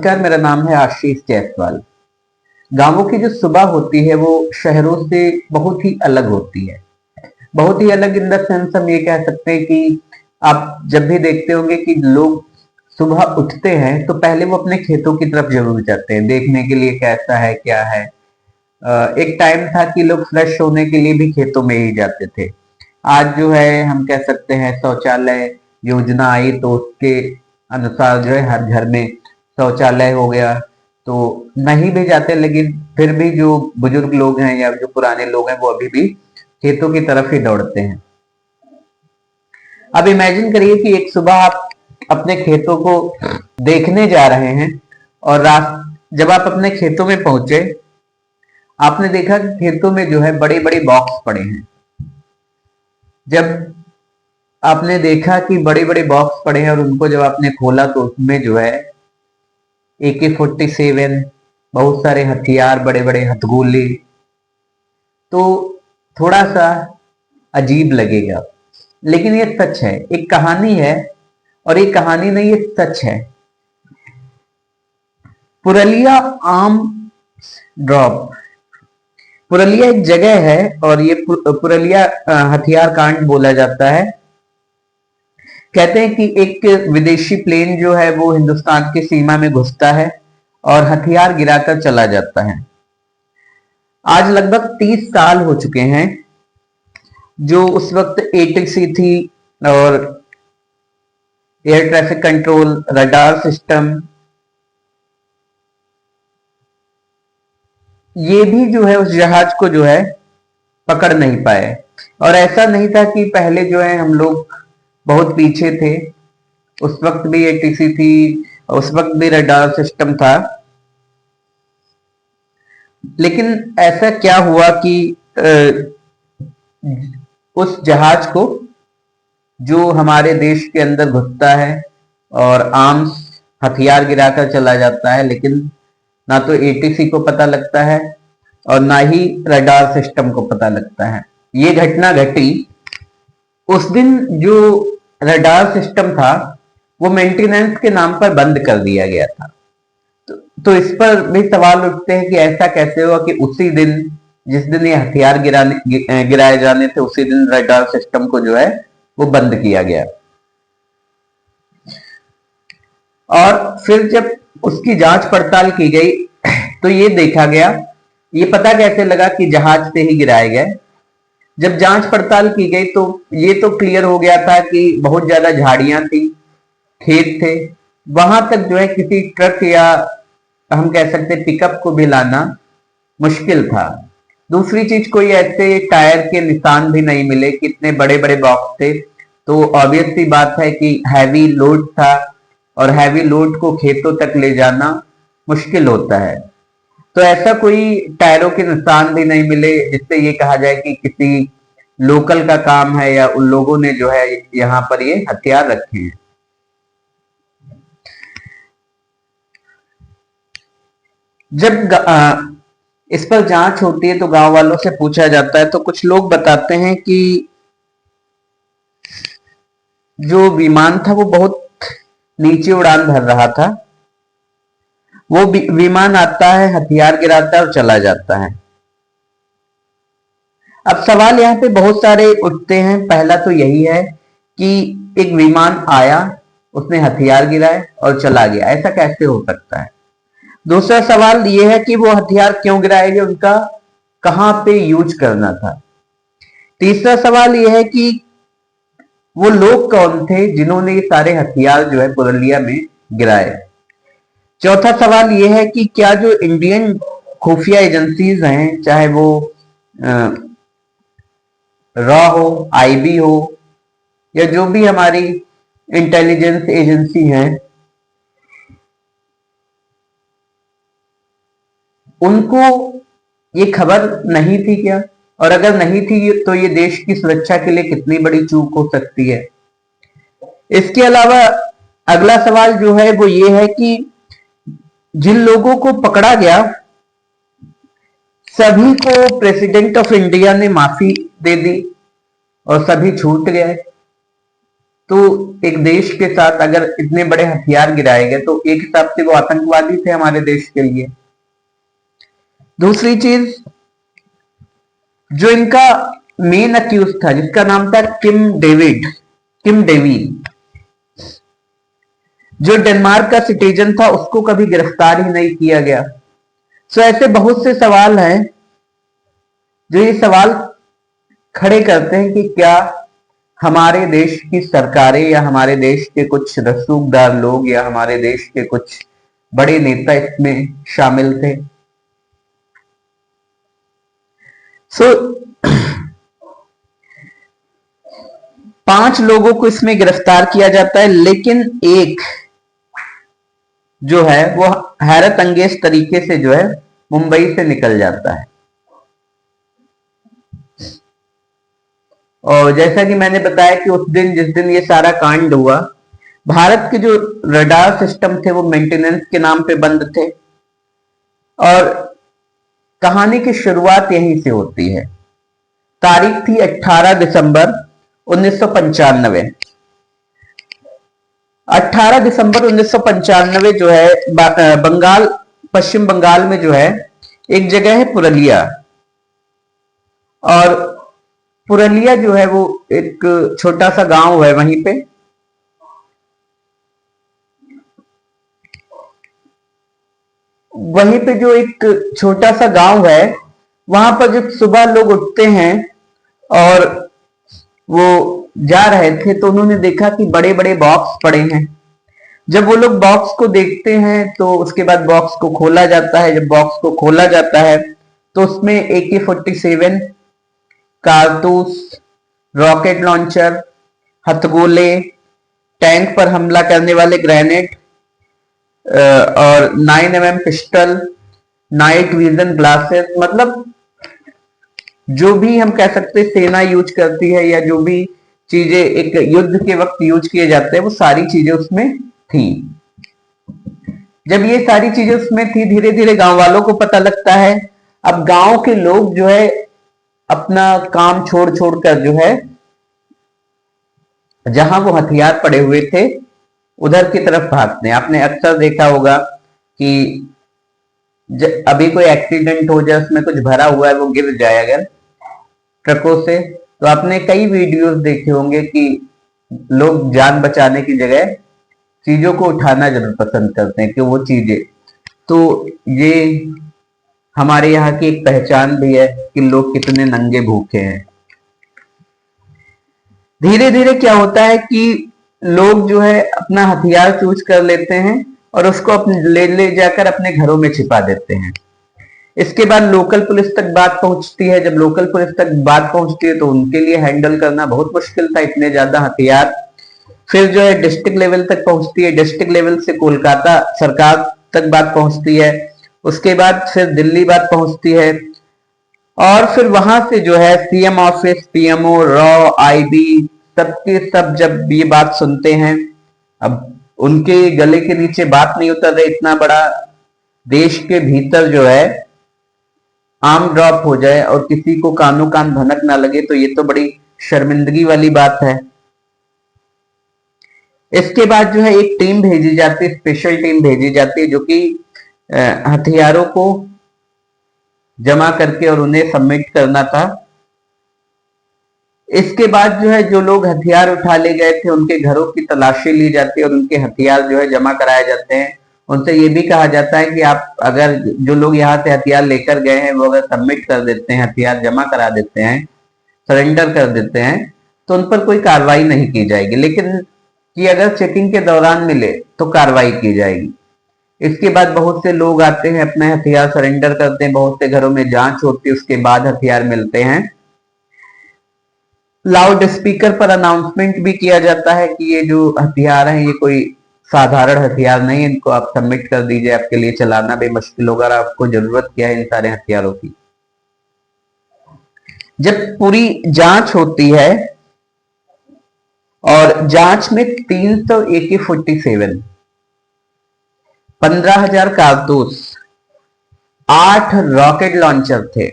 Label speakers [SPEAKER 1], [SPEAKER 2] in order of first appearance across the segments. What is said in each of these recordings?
[SPEAKER 1] नमस्कार, मेरा नाम है आशीष जायसवाल। गांवों की जो सुबह होती है वो शहरों से बहुत ही अलग होती है। बहुत ही अलग इन द सेंस हम ये कह सकते हैं कि आप जब भी देखते होंगे कि लोग सुबह उठते हैं तो पहले वो अपने खेतों की तरफ जरूर जाते हैं, देखने के लिए कैसा है क्या है। एक टाइम था कि लोग फ्रेश होने के लिए भी खेतों में ही जाते थे। आज जो है हम कह सकते हैं शौचालय योजना आई तो उसके अनुसार जो है हर घर में शौचालय हो गया, तो नहीं भी जाते, लेकिन फिर भी जो बुजुर्ग लोग हैं या जो पुराने लोग हैं वो अभी भी खेतों की तरफ ही दौड़ते हैं। अब इमेजिन करिए कि एक सुबह आप अपने खेतों को देखने जा रहे हैं और रात जब आप अपने खेतों में पहुंचे, आपने देखा कि खेतों में जो है बड़े बड़े बॉक्स पड़े हैं। जब आपने देखा कि बड़े बड़े बॉक्स पड़े हैं और उनको जब आपने खोला तो उसमें जो है AK-47, बहुत सारे हथियार, बड़े बड़े हथगोले, तो थोड़ा सा अजीब लगेगा, लेकिन ये सच है, एक कहानी है। और ये कहानी नहीं, ये सच है। पुरलिया आर्म्स ड्रॉप, पुरलिया एक जगह है और ये पुरलिया हथियार कांड बोला जाता है। कहते हैं कि एक विदेशी प्लेन जो है वो हिंदुस्तान की सीमा में घुसता है और हथियार गिराकर चला जाता है। आज लगभग 30 साल हो चुके हैं। जो उस वक्त ATC थी और air traffic control, radar system, ये भी जो है उस जहाज को जो है पकड़ नहीं पाए। और ऐसा नहीं था कि पहले जो है हम लोग बहुत पीछे थे, उस वक्त भी ATC थी, उस वक्त भी रडार सिस्टम था। लेकिन ऐसा क्या हुआ कि उस जहाज को जो हमारे देश के अंदर घुसता है और आर्म्स हथियार गिराकर चला जाता है, लेकिन ना तो ATC को पता लगता है और ना ही रडार सिस्टम को पता लगता है। ये घटना घटी उस दिन। जो रडार सिस्टम था वो मेंटेनेंस के नाम पर बंद कर दिया गया था। तो इस पर भी सवाल उठते हैं कि ऐसा कैसे हुआ कि उसी दिन जिस दिन ये हथियार गिराए जाने थे उसी दिन रडार सिस्टम को जो है वो बंद किया गया। और फिर जब उसकी जांच पड़ताल की गई तो ये देखा गया, ये पता कैसे लगा कि जहाज से ही गिराए गए। जब जांच पड़ताल की गई तो ये तो क्लियर हो गया था कि बहुत ज्यादा झाड़ियां थी, खेत थे, वहां तक जो है किसी ट्रक या हम कह सकते पिकअप को भी लाना मुश्किल था। दूसरी चीज, कोई ऐसे टायर के निशान भी नहीं मिले, कितने बड़े बड़े बॉक्स थे, तो ऑब्वियस सी बात है कि हैवी लोड था और हैवी लोड को खेतों तक ले जाना मुश्किल होता है। तो ऐसा कोई टायरों के निशान भी नहीं मिले जिससे ये कहा जाए कि किसी लोकल का काम है या उन लोगों ने जो है यहाँ पर ये हथियार रखे हैं। जब इस पर जांच होती है तो गांव वालों से पूछा जाता है तो कुछ लोग बताते हैं कि जो विमान था वो बहुत नीचे उड़ान भर रहा था। वो विमान आता है, हथियार गिराता है और चला जाता है। अब सवाल यहाँ पे बहुत सारे उठते हैं। पहला तो यही है कि एक विमान आया, उसने हथियार गिराए और चला गया, ऐसा कैसे हो सकता है। दूसरा सवाल यह है कि वो हथियार क्यों गिराए गए, उनका कहां पे यूज करना था। तीसरा सवाल यह है कि वो लोग कौन थे जिन्होंने ये सारे हथियार जो है पुरलिया में गिराए। चौथा सवाल यह है कि क्या जो इंडियन खुफिया एजेंसीज हैं, चाहे वो रॉ हो, IB हो या जो भी हमारी इंटेलिजेंस एजेंसी हैं, उनको ये खबर नहीं थी क्या? और अगर नहीं थी तो ये देश की सुरक्षा के लिए कितनी बड़ी चूक हो सकती है। इसके अलावा अगला सवाल जो है वो ये है कि जिन लोगों को पकड़ा गया सभी को प्रेसिडेंट ऑफ इंडिया ने माफी दे दी और सभी छूट गए। तो एक देश के साथ अगर इतने बड़े हथियार गिराए गए तो एक हिसाब से वो आतंकवादी थे हमारे देश के लिए। दूसरी चीज, जो इनका मेन अक्यूज था जिसका नाम था किम डेविड, जो डेनमार्क का सिटीजन था, उसको कभी गिरफ्तार ही नहीं किया गया। सो ऐसे बहुत से सवाल हैं जो ये सवाल खड़े करते हैं कि क्या हमारे देश की सरकारें या हमारे देश के कुछ रसूखदार लोग या हमारे देश के कुछ बड़े नेता इसमें शामिल थे। सो 5 लोगों को इसमें गिरफ्तार किया जाता है, लेकिन एक जो है वो हैरत अंगेज तरीके से जो है मुंबई से निकल जाता है। और जैसा कि मैंने बताया कि उस दिन जिस दिन ये सारा कांड हुआ, भारत के जो रडार सिस्टम थे वो मेंटेनेंस के नाम पे बंद थे। और कहानी की शुरुआत यहीं से होती है। तारीख थी 18 दिसंबर 1995। 18 दिसंबर 1995 जो है बंगाल, पश्चिम बंगाल में जो है एक जगह है पुरलिया। और पुरलिया जो है वो एक छोटा सा गांव है। वहीं पे जो एक छोटा सा गांव है, वहां पर जब सुबह लोग उठते हैं और वो जा रहे थे तो उन्होंने देखा कि बड़े बड़े बॉक्स पड़े हैं। जब वो लोग बॉक्स को देखते हैं तो उसके बाद बॉक्स को खोला जाता है। जब बॉक्स को खोला जाता है तो उसमें AK-47, कारतूस, रॉकेट लॉन्चर, हथगोले, टैंक पर हमला करने वाले ग्रेनेड और 9mm pistol, night vision glasses, मतलब जो भी हम कह सकते सेना यूज करती है या जो भी चीजें एक युद्ध के वक्त यूज किए जाते हैं वो सारी चीजें उसमें थी। जब ये सारी चीजें उसमें थी, धीरे धीरे गांव वालों को पता लगता है। अब गांव के लोग जो है अपना काम छोड़ छोड़ कर जो है जहां वो हथियार पड़े हुए थे उधर की तरफ भागते हैं। आपने अक्सर देखा होगा कि अभी कोई एक्सीडेंट हो जाए, उसमें कुछ भरा हुआ है, वो गिर जाए अगर ट्रकों से, तो आपने कई वीडियोस देखे होंगे कि लोग जान बचाने की जगह चीजों को उठाना जरूर पसंद करते हैं कि वो चीजें, तो ये हमारे यहाँ की एक पहचान भी है कि लोग कितने नंगे भूखे हैं। धीरे धीरे क्या होता है कि लोग जो है अपना हथियार चूज कर लेते हैं और उसको ले जाकर अपने घरों में छिपा देते हैं। इसके बाद लोकल पुलिस तक बात पहुंचती है। जब लोकल पुलिस तक बात पहुंचती है तो उनके लिए हैंडल करना बहुत मुश्किल था, इतने ज्यादा हथियार। फिर जो है डिस्ट्रिक्ट लेवल तक पहुंचती है, डिस्ट्रिक्ट लेवल से कोलकाता सरकार तक बात पहुंचती है, उसके बाद फिर दिल्ली बात पहुंचती है, और फिर वहां से जो है CM office, PMO, raw, IB, सबके सब जब ये बात सुनते हैं, अब उनके गले के नीचे बात नहीं उतर रही। इतना बड़ा देश के भीतर जो है आर्म ड्रॉप हो जाए और किसी को कानों कान भनक ना लगे तो ये तो बड़ी शर्मिंदगी वाली बात है। इसके बाद जो है एक टीम भेजी जाती है, स्पेशल टीम भेजी जाती है जो कि हथियारों को जमा करके और उन्हें सबमिट करना था। इसके बाद जो है जो लोग हथियार उठा ले गए थे उनके घरों की तलाशी ली जाती है और उनके हथियार जो है जमा कराए जाते हैं। उनसे ये भी कहा जाता है कि आप अगर जो लोग यहाँ से हथियार लेकर गए हैं वो अगर सबमिट कर देते हैं, हथियार जमा करा देते हैं, सरेंडर कर देते हैं, तो उन पर कोई कार्रवाई नहीं की जाएगी, लेकिन कि अगर चेकिंग के दौरान मिले तो कार्रवाई की जाएगी। इसके बाद बहुत से लोग आते हैं, अपने हथियार सरेंडर करते हैं, बहुत से घरों में जांच होती है, उसके बाद हथियार मिलते हैं। लाउड स्पीकर पर अनाउंसमेंट भी किया जाता है कि ये जो हथियार हैं ये कोई साधारण हथियार नहीं है, इनको आप सबमिट कर दीजिए, आपके लिए चलाना भी मुश्किल होगा और आपको जरूरत क्या है इन सारे हथियारों की। जब पूरी जांच होती है और जांच में 300 AK-47, 15,000 कारतूस, 8 रॉकेट लॉन्चर थे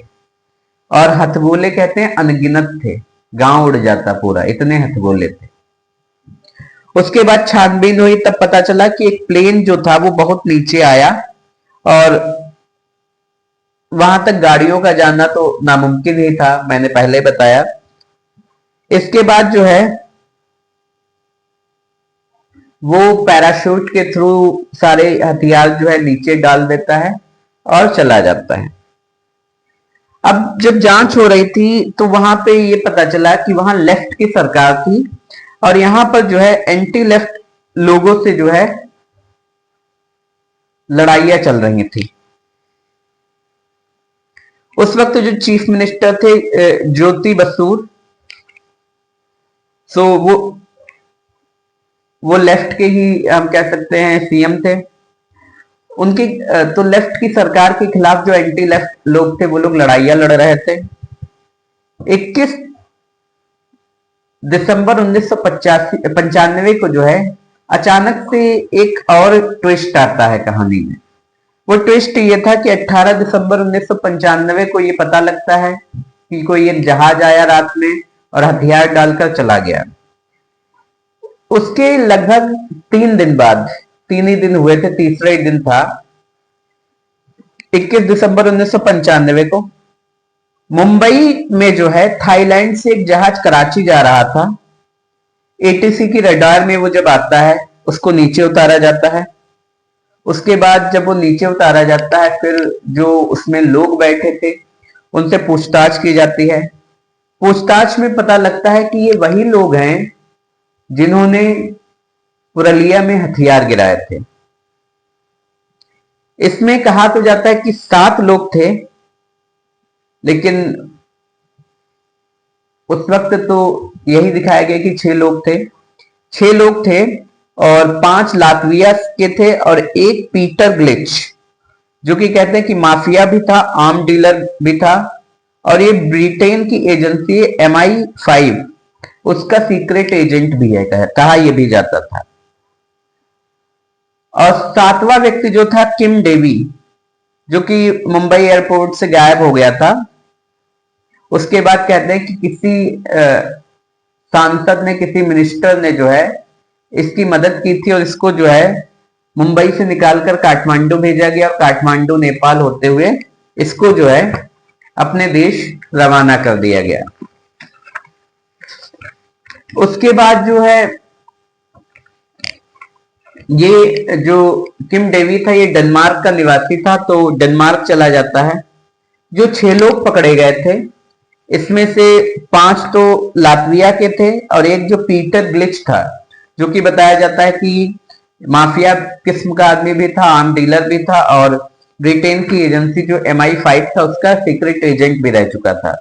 [SPEAKER 1] और हथगोले कहते हैं अनगिनत थे, गांव उड़ जाता पूरा, इतने हथगोले थे। उसके बाद छानबीन हुई, तब पता चला कि एक प्लेन जो था वो बहुत नीचे आया और वहां तक गाड़ियों का जाना तो नामुमकिन ही था, मैंने पहले बताया। इसके बाद जो है वो पैराशूट के थ्रू सारे हथियार जो है नीचे डाल देता है और चला जाता है। अब जब जांच हो रही थी तो वहां पे ये पता चला कि वहां लेफ्ट की सरकार थी और यहां पर जो है एंटी लेफ्ट लोगों से जो है लड़ाइयां चल रही थी। उस वक्त जो चीफ मिनिस्टर थे ज्योति बसूर, सो वो लेफ्ट के ही हम कह सकते हैं सीएम थे। उनकी तो लेफ्ट की सरकार के खिलाफ जो एंटी लेफ्ट लोग थे वो लोग लड़ाइयां लड़ रहे थे। 21 दिसंबर 1995 को जो है अचानक से एक और ट्विस्ट आता है कहानी में। वो ट्विस्ट ये था कि 18 दिसंबर 1995 को ये पता लगता है कि कोई एक जहाज आया रात में और हथियार डालकर चला गया। उसके लगभग 3 दिन बाद, 3 ही दिन हुए थे, तीसरा ही दिन था 21 दिसंबर 1995 को, मुंबई में जो है थाईलैंड से एक जहाज कराची जा रहा था। एटीसी की रडार में वो जब आता है उसको नीचे उतारा जाता है। उसके बाद जब वो नीचे उतारा जाता है फिर जो उसमें लोग बैठे थे उनसे पूछताछ की जाती है। पूछताछ में पता लगता है कि ये वही लोग हैं जिन्होंने पुरलिया में हथियार गिराए थे। इसमें कहा तो जाता है कि 7 लोग थे, लेकिन उस वक्त तो यही दिखाया गया कि 6 लोग थे। 6 लोग थे और 5 लातविया के थे और एक पीटर ग्लिच, जो कि कहते हैं कि माफिया भी था, आर्म डीलर भी था और ये ब्रिटेन की एजेंसी MI5 उसका सीक्रेट एजेंट भी है, कहा यह भी जाता था। और 7वां व्यक्ति जो था किम डेवी, जो कि मुंबई एयरपोर्ट से गायब हो गया था। उसके बाद कहते हैं कि किसी सांसद ने, किसी मिनिस्टर ने जो है इसकी मदद की थी और इसको जो है मुंबई से निकालकर काठमांडू भेजा गया और काठमांडू नेपाल होते हुए इसको जो है अपने देश रवाना कर दिया गया। उसके बाद जो है ये जो किम डेवी था ये डेनमार्क का निवासी था, तो डेनमार्क चला जाता है। जो 6 लोग पकड़े गए थे इसमें से 5 तो लातविया के थे और एक जो पीटर ग्लिच था, जो कि बताया जाता है कि माफिया किस्म का आदमी भी था, आर्म डीलर भी था और ब्रिटेन की एजेंसी जो MI5 था उसका सीक्रेट एजेंट भी रह चुका था।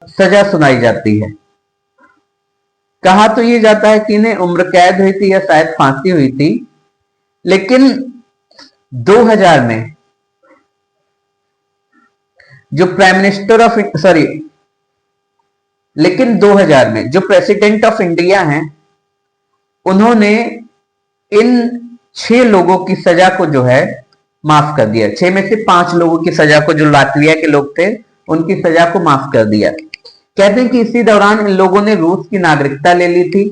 [SPEAKER 1] सजा सुनाई जाती है। कहा तो ये जाता है कि इन्हें उम्र कैद हुई थी या शायद फांसी हुई थी, लेकिन 2000 में जो प्राइम मिनिस्टर ऑफ लेकिन 2000 में जो प्रेसिडेंट ऑफ इंडिया हैं उन्होंने इन 6 लोगों की सजा को जो है माफ कर दिया। 6 में से 5 लोगों की सजा को, जो लातविया के लोग थे उनकी सजा को माफ कर दिया। कहते हैं कि इसी दौरान इन लोगों ने रूस की नागरिकता ले ली थी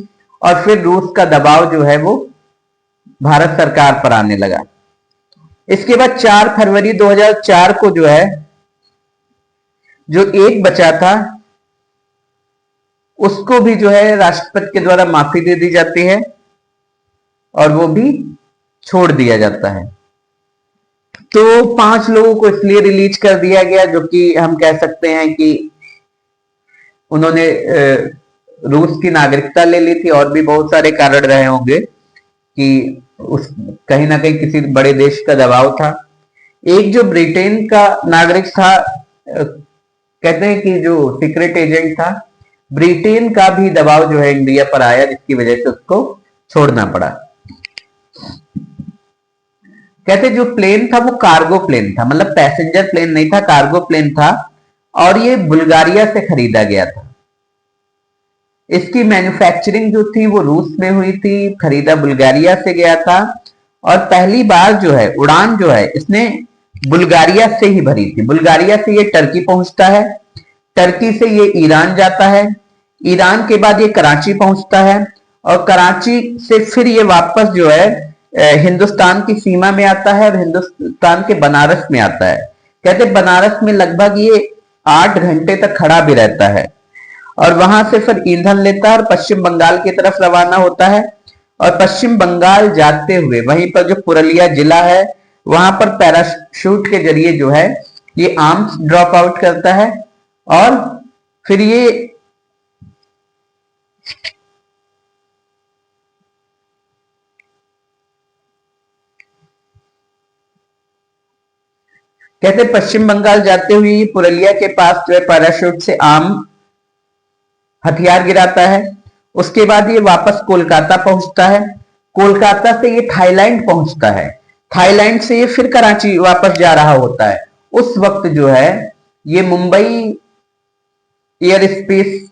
[SPEAKER 1] और फिर रूस का दबाव जो है वो भारत सरकार पर आने लगा। इसके बाद 4 फरवरी 2004 को जो है जो एक बचा था उसको भी जो है राष्ट्रपति के द्वारा माफी दे दी जाती है और वो भी छोड़ दिया जाता है। तो 5 लोगों को इसलिए रिलीज कर दिया गया जो कि हम कह सकते हैं कि उन्होंने रूस की नागरिकता ले ली थी, और भी बहुत सारे कारण रहे होंगे कि उस कहीं ना कहीं किसी बड़े देश का दबाव था। एक जो ब्रिटेन का नागरिक था, कहते हैं कि जो सीक्रेट एजेंट था, ब्रिटेन का भी दबाव जो है इंडिया पर आया जिसकी वजह से उसको छोड़ना पड़ा। कहते जो प्लेन था वो कार्गो प्लेन था, मतलब पैसेंजर प्लेन नहीं था, कार्गो प्लेन था और ये बुल्गारिया से खरीदा गया था। इसकी मैन्युफैक्चरिंग जो थी वो रूस में हुई थी, खरीदा बुल्गारिया से गया था और पहली बार जो है उड़ान जो है इसने बुल्गारिया से ही भरी थी। बुल्गारिया से ये टर्की पहुंचता है, टर्की से ये ईरान जाता है, ईरान के बाद ये कराची पहुंचता है और कराची से फिर ये वापस जो है हिंदुस्तान की सीमा में आता है और हिंदुस्तान के बनारस में आता है। कहते बनारस में लगभग ये 8 घंटे तक खड़ा भी रहता है और वहां से फिर ईंधन लेता है और पश्चिम बंगाल की तरफ रवाना होता है। और पश्चिम बंगाल जाते हुए वहीं पर जो पुरुलिया जिला है वहां पर पैराशूट के जरिए जो है ये आर्म्स ड्रॉप आउट करता है और फिर ये कहते पश्चिम बंगाल जाते हुए ये पुरुलिया के पास जो है पैराशूट से आर्म हथियार गिराता है। उसके बाद ये वापस कोलकाता पहुंचता है। कोलकाता से ये थाईलैंड पहुंचता है। थाईलैंड से ये फिर कराची वापस जा रहा होता है। उस वक्त जो है ये मुंबई एयर स्पेस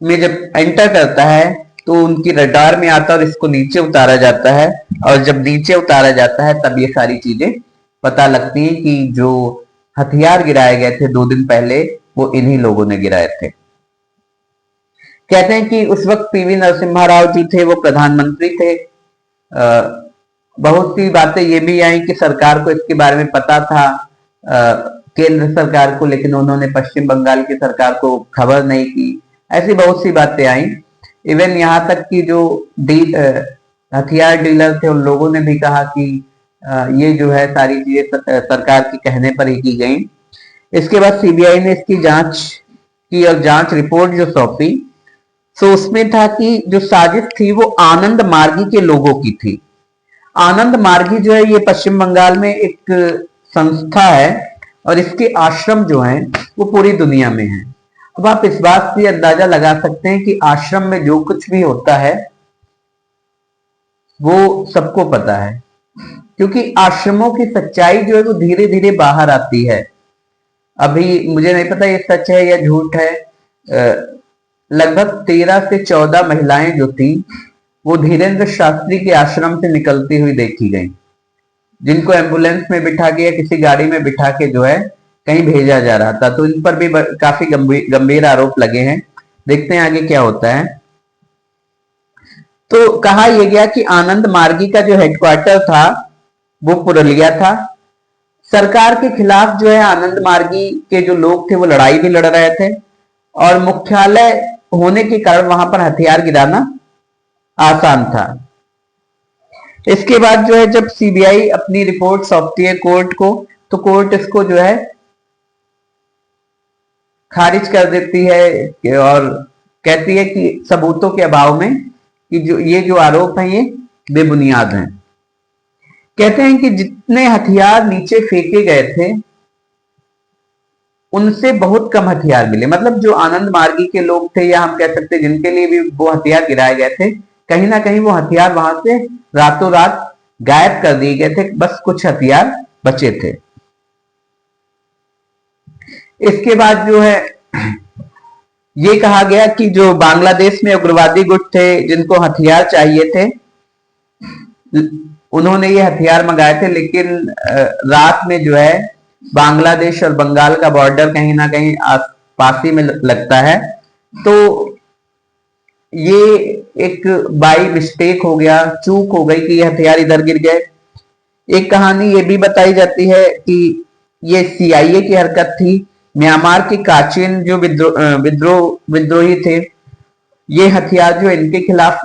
[SPEAKER 1] में जब एंटर करता है तो उनकी रडार में आता है और इसको नीचे उतारा जाता है। और जब नीचे उतारा जाता है तब ये सारी चीजें पता लगती हैं कि जो हथियार गिराए गए थे 2 दिन पहले वो इन्हीं लोगों ने गिराए थे। कहते हैं कि उस वक्त पीवी नरसिम्हा राव जी थे, वो प्रधानमंत्री थे। बहुत सी बातें ये भी आई कि सरकार को इसके बारे में पता था, केंद्र सरकार को, लेकिन उन्होंने पश्चिम बंगाल की सरकार को खबर नहीं की। ऐसी बहुत सी बातें आई। इवन यहाँ तक कि जो हथियार डीलर थे उन लोगों ने भी कहा कि ये जो है सारी चीजें सरकार के कहने पर ही की गई। इसके बाद सीबीआई ने इसकी जांच की और जांच रिपोर्ट जो सौंपी तो उसमें था कि जो साजिश थी वो आनंद मार्गी के लोगों की थी। आनंद मार्गी जो है ये पश्चिम बंगाल में एक संस्था है और इसके आश्रम जो हैं वो पूरी दुनिया में हैं। अब आप इस बात से अंदाजा लगा सकते हैं कि आश्रम में जो कुछ भी होता है वो सबको पता है, क्योंकि आश्रमों की सच्चाई जो है वो धीरे धीरे बाहर आती है। अभी मुझे नहीं पता ये सच है या झूठ है, लगभग 13 से 14 महिलाएं जो थी वो धीरेन्द्र शास्त्री के आश्रम से निकलती हुई देखी गई, जिनको एम्बुलेंस में बिठा के या किसी गाड़ी में बिठा के जो है कहीं भेजा जा रहा था। तो इन पर भी काफी गंभीर आरोप लगे हैं। देखते हैं आगे क्या होता है। तो कहा यह गया कि आनंद मार्गी का जो हेडक्वार्टर था वो पुरुलिया था। सरकार के खिलाफ जो है आनंद मार्गी के जो लोग थे वो लड़ाई भी लड़ रहे थे और मुख्यालय होने के कारण वहां पर हथियार गिराना आसान था। इसके बाद जो है जब सीबीआई अपनी रिपोर्ट सौंपती है कोर्ट को तो कोर्ट इसको जो है खारिज कर देती है और कहती है कि सबूतों के अभाव में कि जो आरोप हैं ये बेबुनियाद हैं। कहते हैं कि जितने हथियार नीचे फेंके गए थे उनसे बहुत कम हथियार मिले। मतलब जो आनंद मार्गी के लोग थे या हम कह सकते जिनके लिए भी वो हथियार गिराए गए थे, कहीं ना कहीं वो हथियार वहां से रातों रात गायब कर दिए गए थे, बस कुछ हथियार बचे थे। इसके बाद जो है ये कहा गया कि जो बांग्लादेश में उग्रवादी गुट थे जिनको हथियार चाहिए थे उन्होंने ये हथियार मंगाए थे, लेकिन रात में जो है बांग्लादेश और बंगाल का बॉर्डर कहीं ना कहीं पास ही में लगता है, तो ये एक बाई मिस्टेक हो गया, चूक हो गई कि ये हथियार इधर गिर गए। एक कहानी ये भी बताई जाती है कि ये सीआईए की हरकत थी। म्यांमार के काचिन जो विद्रोही थे ये हथियार जो इनके खिलाफ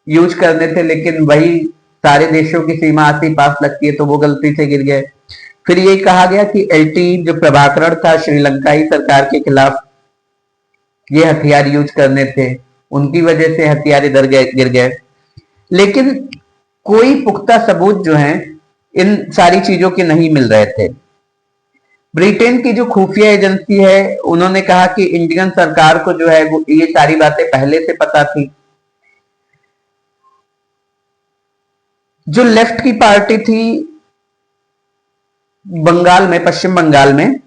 [SPEAKER 1] यूज करने थे, लेकिन वही सारे देशों की सीमा आसी पास लगती है तो वो गलती से गिर गए। फिर ये कहा गया कि एलटी जो प्रभाकरण था श्रीलंकाई सरकार के खिलाफ ये हथियार यूज करने थे, उनकी वजह से हथियार इधर गिर गए। लेकिन कोई पुख्ता सबूत जो है इन सारी चीजों के नहीं मिल रहे थे। ब्रिटेन की जो खुफिया एजेंसी है उन्होंने कहा कि इंडियन सरकार को जो है वो ये सारी बातें पहले से पता थी। जो लेफ्ट की पार्टी थी बंगाल में, पश्चिम बंगाल में,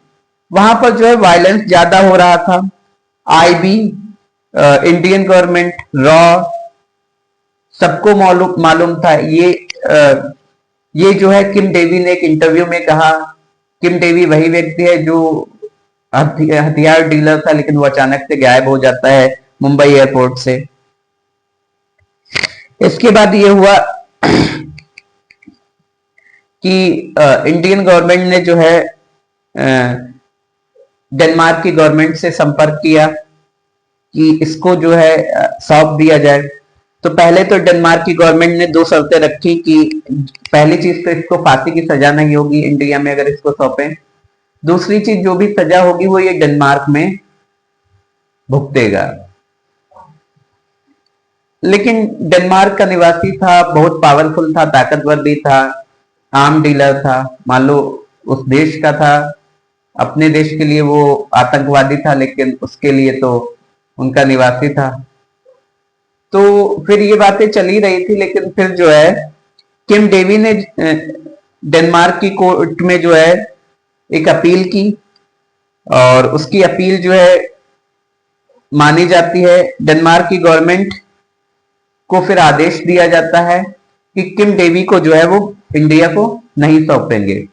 [SPEAKER 1] वहां पर जो है वायलेंस ज्यादा हो रहा था। आईबी, इंडियन गवर्नमेंट, रॉ सबको मालूम था। ये जो है किम डेवी ने एक इंटरव्यू में कहा, किम डेवी वही व्यक्ति है जो हथियार डीलर था लेकिन वो अचानक से गायब हो जाता है मुंबई एयरपोर्ट से। इसके बाद ये हुआ कि इंडियन गवर्नमेंट ने जो है डेनमार्क की गवर्नमेंट से संपर्क किया कि इसको जो है सौंप दिया जाए। तो पहले तो डेनमार्क की गवर्नमेंट ने दो शर्तें रखी कि पहली चीज तो इसको फांसी की सजा नहीं होगी इंडिया में अगर इसको सौंपे, दूसरी चीज जो भी सजा होगी वो ये डेनमार्क में भुगतेगा। लेकिन डेनमार्क का निवासी था, बहुत पावरफुल था, ताकतवर भी था, आर्म डीलर था, मान लो उस देश का था, अपने देश के लिए वो आतंकवादी था लेकिन उसके लिए तो उनका निवासी था। तो फिर ये बातें चली रही थी, लेकिन फिर जो है किम डेवी ने डेनमार्क की कोर्ट में जो है एक अपील की और उसकी अपील जो है मानी जाती है। डेनमार्क की गवर्नमेंट को फिर आदेश दिया जाता है कि किम डेवी को जो है वो इंडिया को नहीं सौंपेंगे।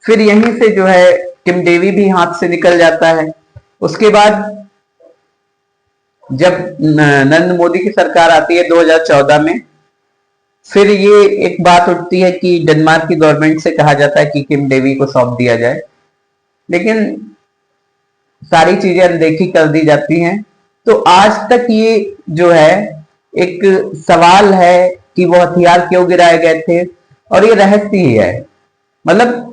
[SPEAKER 1] फिर यहीं से जो है किम डेवी भी हाथ से निकल जाता है। उसके बाद जब नरेंद्र मोदी की सरकार आती है 2014 में, फिर ये एक बात उठती है कि डेनमार्क की गवर्नमेंट से कहा जाता है कि किम डेवी को सौंप दिया जाए, लेकिन सारी चीजें अनदेखी कर दी जाती हैं। तो आज तक ये जो है एक सवाल है कि वो हथियार क्यों गिराए गए थे, और ये रहस्य ही है। मतलब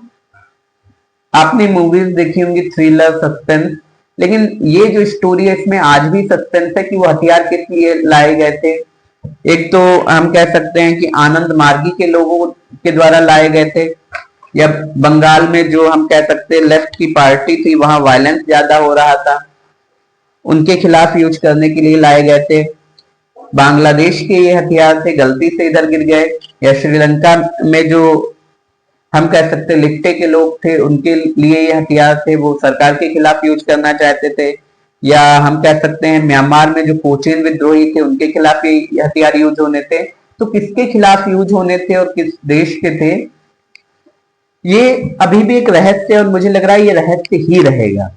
[SPEAKER 1] आपने मूवीज देखी होंगी थ्रिलर सस्पेंस, लेकिन ये जो स्टोरी है इसमें आज भी सस्पेंस है कि वो हथियार किस लिए लाए गए थे। एक तो हम कह सकते हैं कि आनंद मार्गी के लोगों के द्वारा लाए गए थे, या बंगाल में जो हम कह सकते हैं लेफ्ट की पार्टी थी वहां वायलेंस ज्यादा हो रहा था, उनके खिलाफ यूज करने के लिए लाए गए थे। बांग्लादेश के ये हथियार थे, गलती से इधर गिर गए। या श्रीलंका में जो हम कह सकते लिट्टे के लोग थे उनके लिए ये हथियार थे, वो सरकार के खिलाफ यूज करना चाहते थे। या हम कह सकते हैं म्यांमार में जो कोचीन विद्रोही थे उनके खिलाफ ये हथियार यूज होने थे। तो किसके खिलाफ यूज होने थे और किस देश के थे, ये अभी भी एक रहस्य है और मुझे लग रहा है ये रहस्य ही रहेगा।